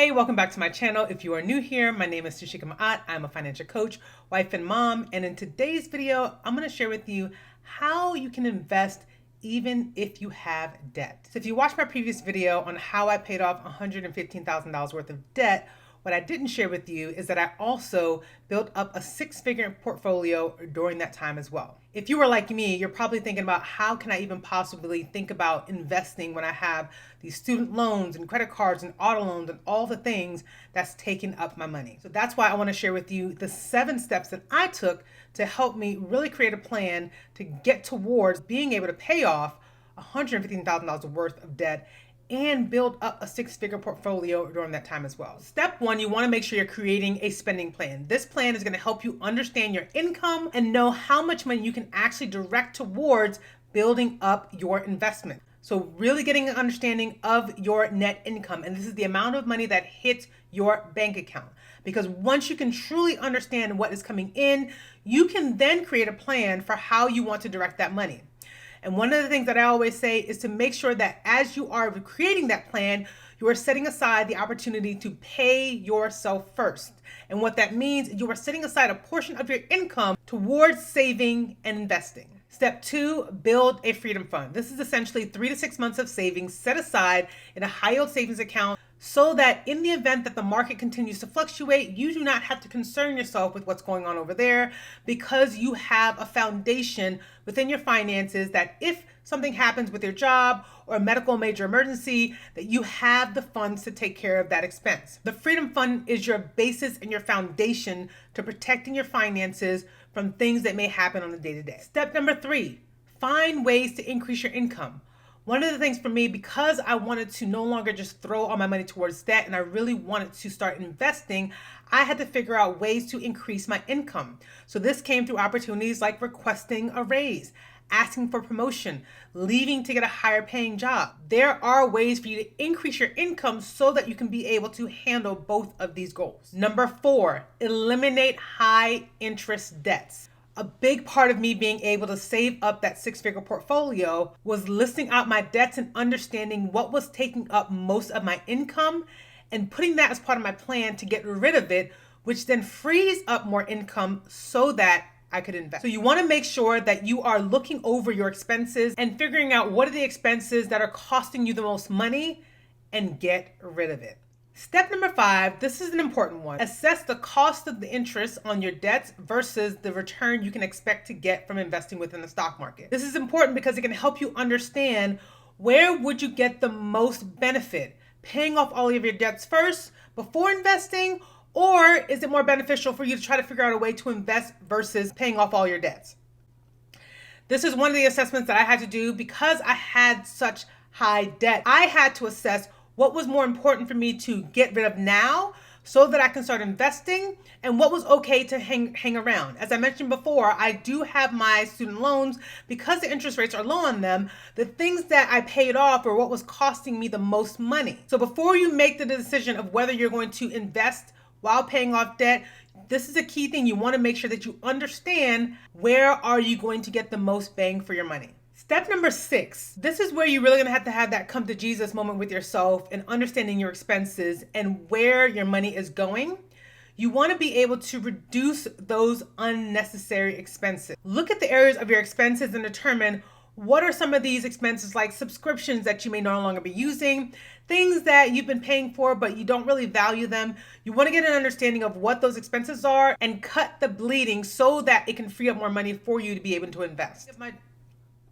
Hey, welcome back to my channel. If you are new here, my name is Tushika Ma'at. I'm a financial coach, wife, and mom. And in today's video, I'm going to share with you how you can invest even if you have debt. So if you watched my previous video on how I paid off $115,000 worth of debt, what I didn't share with you is that I also built up a six-figure portfolio during that time as well. If you were like me, you're probably thinking about how can I even possibly think about investing when I have these student loans and credit cards and auto loans and all the things that's taking up my money. So that's why I want to share with you the 7 steps that I took to help me really create a plan to get towards being able to pay off $115,000 worth of debt and build up a six-figure portfolio during that time as well. Step 1, you want to make sure you're creating a spending plan. This plan is going to help you understand your income and know how much money you can actually direct towards building up your investment. So really getting an understanding of your net income. And this is the amount of money that hits your bank account. Because once you can truly understand what is coming in, you can then create a plan for how you want to direct that money. And one of the things that I always say is to make sure that as you are creating that plan, you are setting aside the opportunity to pay yourself first. And what that means, you are setting aside a portion of your income towards saving and investing. Step 2, build a freedom fund. This is essentially 3 to 6 months of savings set aside in a high yield savings account so that in the event that the market continues to fluctuate, you do not have to concern yourself with what's going on over there because you have a foundation within your finances that if something happens with your job or a medical major emergency, that you have the funds to take care of that expense. The Freedom Fund is your basis and your foundation to protecting your finances from things that may happen on a day-to-day. Step number 3, find ways to increase your income. One of the things for me, because I wanted to no longer just throw all my money towards debt and I really wanted to start investing, I had to figure out ways to increase my income. So this came through opportunities like requesting a raise, asking for promotion, leaving to get a higher paying job. There are ways for you to increase your income so that you can be able to handle both of these goals. Number 4, eliminate high interest debts. A big part of me being able to save up that six-figure portfolio was listing out my debts and understanding what was taking up most of my income and putting that as part of my plan to get rid of it, which then frees up more income so that I could invest. So you want to make sure that you are looking over your expenses and figuring out what are the expenses that are costing you the most money and get rid of it. Step number 5, this is an important one. Assess the cost of the interest on your debts versus the return you can expect to get from investing within the stock market. This is important because it can help you understand where would you get the most benefit, paying off all of your debts first before investing, or is it more beneficial for you to try to figure out a way to invest versus paying off all your debts? This is one of the assessments that I had to do because I had such high debt. I had to assess what was more important for me to get rid of now so that I can start investing and what was okay to hang around. As I mentioned before, I do have my student loans because the interest rates are low on them. The things that I paid off are what was costing me the most money. So before you make the decision of whether you're going to invest while paying off debt, this is a key thing. You want to make sure that you understand where are you going to get the most bang for your money. Step number 6, this is where you're really going to have that come to Jesus moment with yourself and understanding your expenses and where your money is going. You want to be able to reduce those unnecessary expenses. Look at the areas of your expenses and determine what are some of these expenses, like subscriptions that you may no longer be using, things that you've been paying for but you don't really value them. You want to get an understanding of what those expenses are and cut the bleeding so that it can free up more money for you to be able to invest.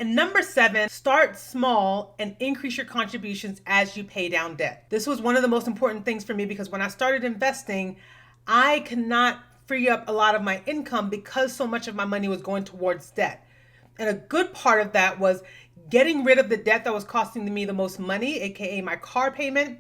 And number 7, start small and increase your contributions as you pay down debt. This was one of the most important things for me because when I started investing, I could not free up a lot of my income because so much of my money was going towards debt. And a good part of that was getting rid of the debt that was costing me the most money, aka my car payment.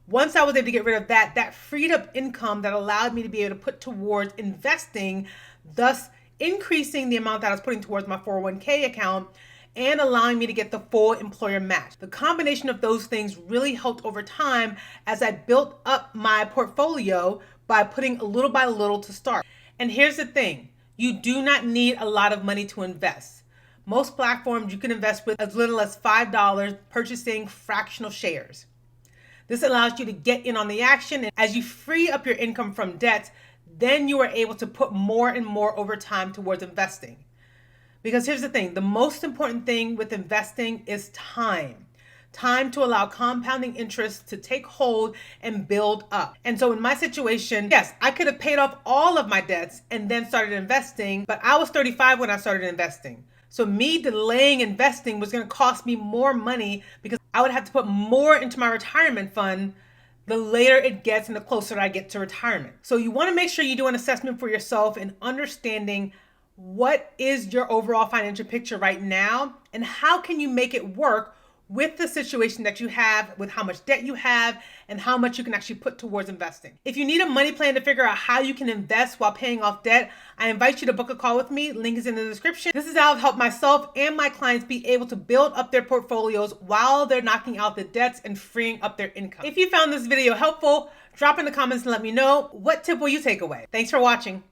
Once I was able to get rid of that, that freed up income that allowed me to be able to put towards investing, thus increasing the amount that I was putting towards my 401k account and allowing me to get the full employer match. The combination of those things really helped over time as I built up my portfolio by putting a little by little to start. And here's the thing, you do not need a lot of money to invest. Most platforms you can invest with as little as $5 purchasing fractional shares. This allows you to get in on the action, and as you free up your income from debt, then you are able to put more and more over time towards investing. Because here's the thing, the most important thing with investing is time. Time to allow compounding interest to take hold and build up. And so in my situation, yes, I could have paid off all of my debts and then started investing, but I was 35 when I started investing. So me delaying investing was going to cost me more money because I would have to put more into my retirement fund the later it gets and the closer I get to retirement. So you want to make sure you do an assessment for yourself and understanding what is your overall financial picture right now and how can you make it work with the situation that you have, with how much debt you have, and how much you can actually put towards investing. If you need a money plan to figure out how you can invest while paying off debt, I invite you to book a call with me. Link is in the description. This is how I've helped myself and my clients be able to build up their portfolios while they're knocking out the debts and freeing up their income. If you found this video helpful, drop in the comments and let me know what tip will you take away. Thanks for watching.